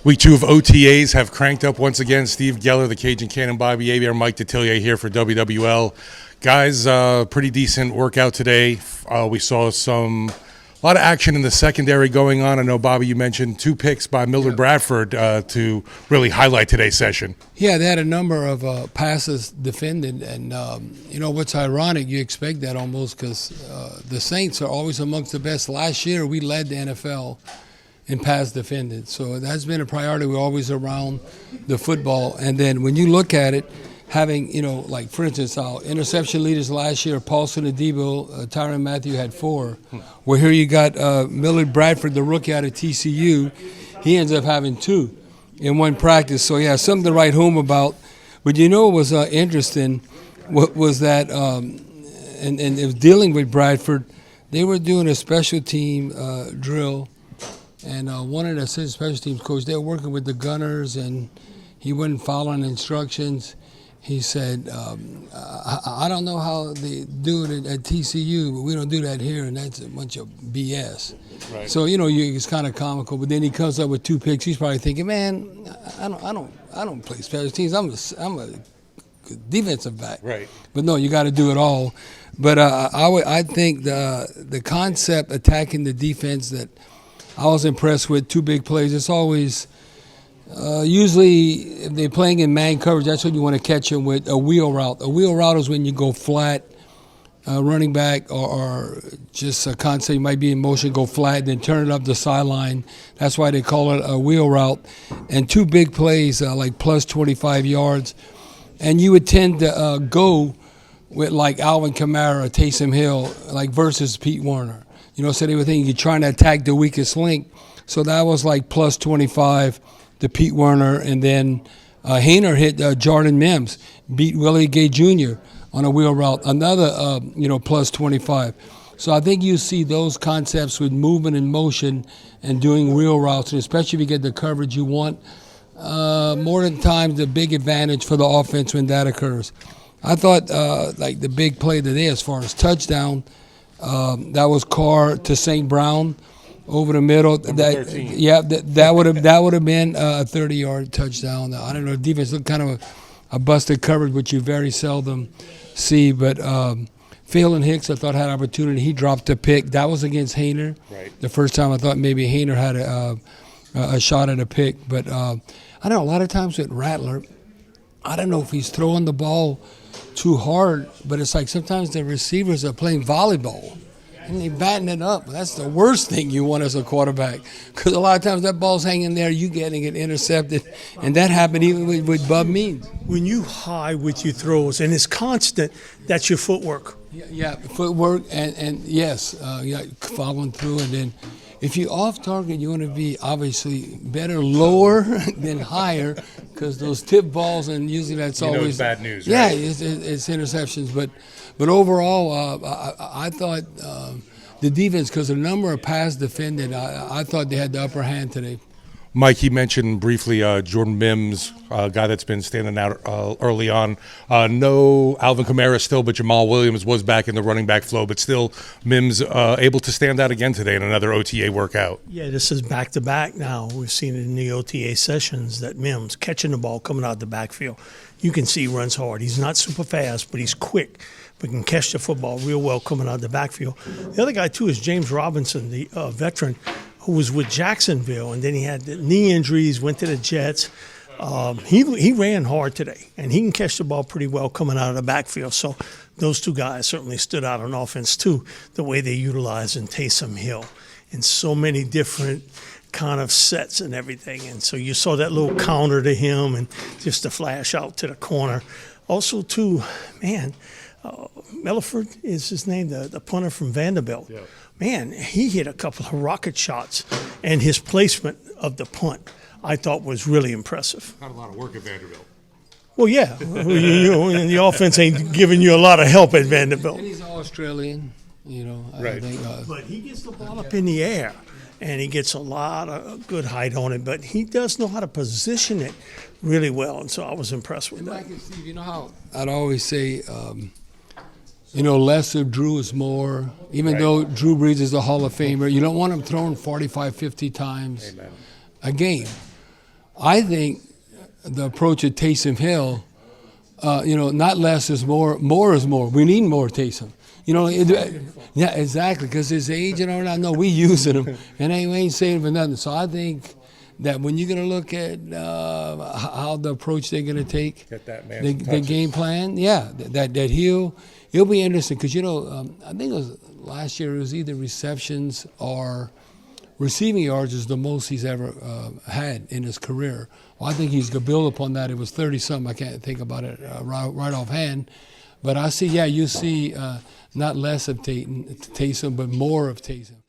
Week 2 of OTAs have cranked up once again. Steve Geller, the Cajun Cannon, Bobby Hebert, Mike Detillier here for WWL. Guys, pretty decent workout today. We saw a lot of action in the secondary going on. I know, Bobby, you mentioned 2 picks by Millard Bradford to really highlight today's session. Yeah, they had a number of passes defended, and what's ironic, you expect that almost because the Saints are always amongst the best. Last year, we led the NFL in pass defended, so that's been a priority. We're always around the football, and then when you look at it, having, like for instance, our interception leaders last year, Paulson and Debo, Tyrann Mathieu had 4. Well, here you got Millard Bradford, the rookie out of TCU. He ends up having 2 in one practice. So, yeah, something to write home about. But what was interesting was that, and it was dealing with Bradford, they were doing a special team drill. And one of the special teams coach, they were working with the gunners, and he wasn't following instructions. He said, I don't know how they do it at TCU, but we don't do that here, and that's a bunch of BS. Right. So it's kind of comical. But then he comes up with 2 picks. He's probably thinking, man, I don't play special teams. I'm a defensive back. Right. But no, you got to do it all. But I think the concept attacking the defense that I was impressed with, 2 big plays. It's always usually if they're playing in man coverage, that's when you want to catch them with a wheel route. A wheel route is when you go flat, running back, or just a concept. You might be in motion, go flat, then turn it up the sideline. That's why they call it a wheel route. And 2 big plays, like plus 25 yards. And you would tend to go with like Alvin Kamara or Taysom Hill, like versus Pete Werner. So they were thinking you're trying to attack the weakest link. So that was like plus 25 to Pete Werner. And then Haener hit Jordan Mims, beat Willie Gay Jr. on a wheel route, another, plus 25. So I think you see those concepts with movement and motion and doing wheel routes, and especially if you get the coverage you want, more than times the big advantage for the offense when that occurs. I thought like the big play today as far as touchdown, that was Carr to St. Brown over the middle. That would have been a 30-yard touchdown. I don't know. Defense looked kind of a busted coverage, which you very seldom see. But Phelan Hicks, I thought, had opportunity. He dropped a pick. That was against Haener. Right. The first time I thought maybe Haener had a shot at a pick. But I don't know. A lot of times with Rattler, I don't know if he's throwing the ball too hard, but it's like sometimes the receivers are playing volleyball and they batting it up. That's the worst thing you want as a quarterback, because a lot of times that ball's hanging there, you getting it intercepted, and that happened even with Bub Means. When you high with your throws and it's constant, that's your footwork. Yeah, footwork and yes, following through, and then if you're off target, you want to be obviously better lower than higher, because those tip balls, and usually that's always it's bad news. Yeah, right? it's interceptions. But overall, I thought the defense, because the number of pass defended, I thought they had the upper hand today. Mike, he mentioned briefly Jordan Mims, a guy that's been standing out early on. No Alvin Kamara still, but Jamal Williams was back in the running back flow. But still, Mims able to stand out again today in another OTA workout. Yeah, this is back-to-back now. We've seen it in the OTA sessions that Mims catching the ball coming out the backfield. You can see he runs hard. He's not super fast, but he's quick. But can catch the football real well coming out the backfield. The other guy, too, is James Robinson, the veteran, who was with Jacksonville, and then he had the knee injuries, went to the Jets. He ran hard today, and he can catch the ball pretty well coming out of the backfield. So those 2 guys certainly stood out on offense, too, the way they utilized in Taysom Hill in so many different kind of sets and everything. And so you saw that little counter to him and just a flash out to the corner. Also, too, Melliford is his name, the punter from Vanderbilt. Yeah. Man, he hit a couple of rocket shots, and his placement of the punt I thought was really impressive. Not a lot of work at Vanderbilt. Well, yeah. And the offense ain't giving you a lot of help at Vanderbilt. And he's Australian, Right. I think, but he gets the ball up in the air, and he gets a lot of good height on it, but he does know how to position it really well, and so I was impressed with that. Mike and Steve, you know how I'd always say less of Drew is more. Even though Drew Brees is a Hall of Famer, you don't want him throwing 45, 50 times a game. I think the approach of Taysom Hill, not less is more, more is more. We need more Taysom. Yeah, exactly, because his age and all that. No, we using him, and we ain't saying for nothing. So I think that when you're going to look at how the approach they're going to take, Get that man the game plan, that he'll be interesting because I think it was last year it was either receptions or receiving yards is the most he's ever had in his career. Well, I think he's going to build upon that. It was 30-something. I can't think about it right offhand. But I see, you see not less of Taysom, but more of Taysom.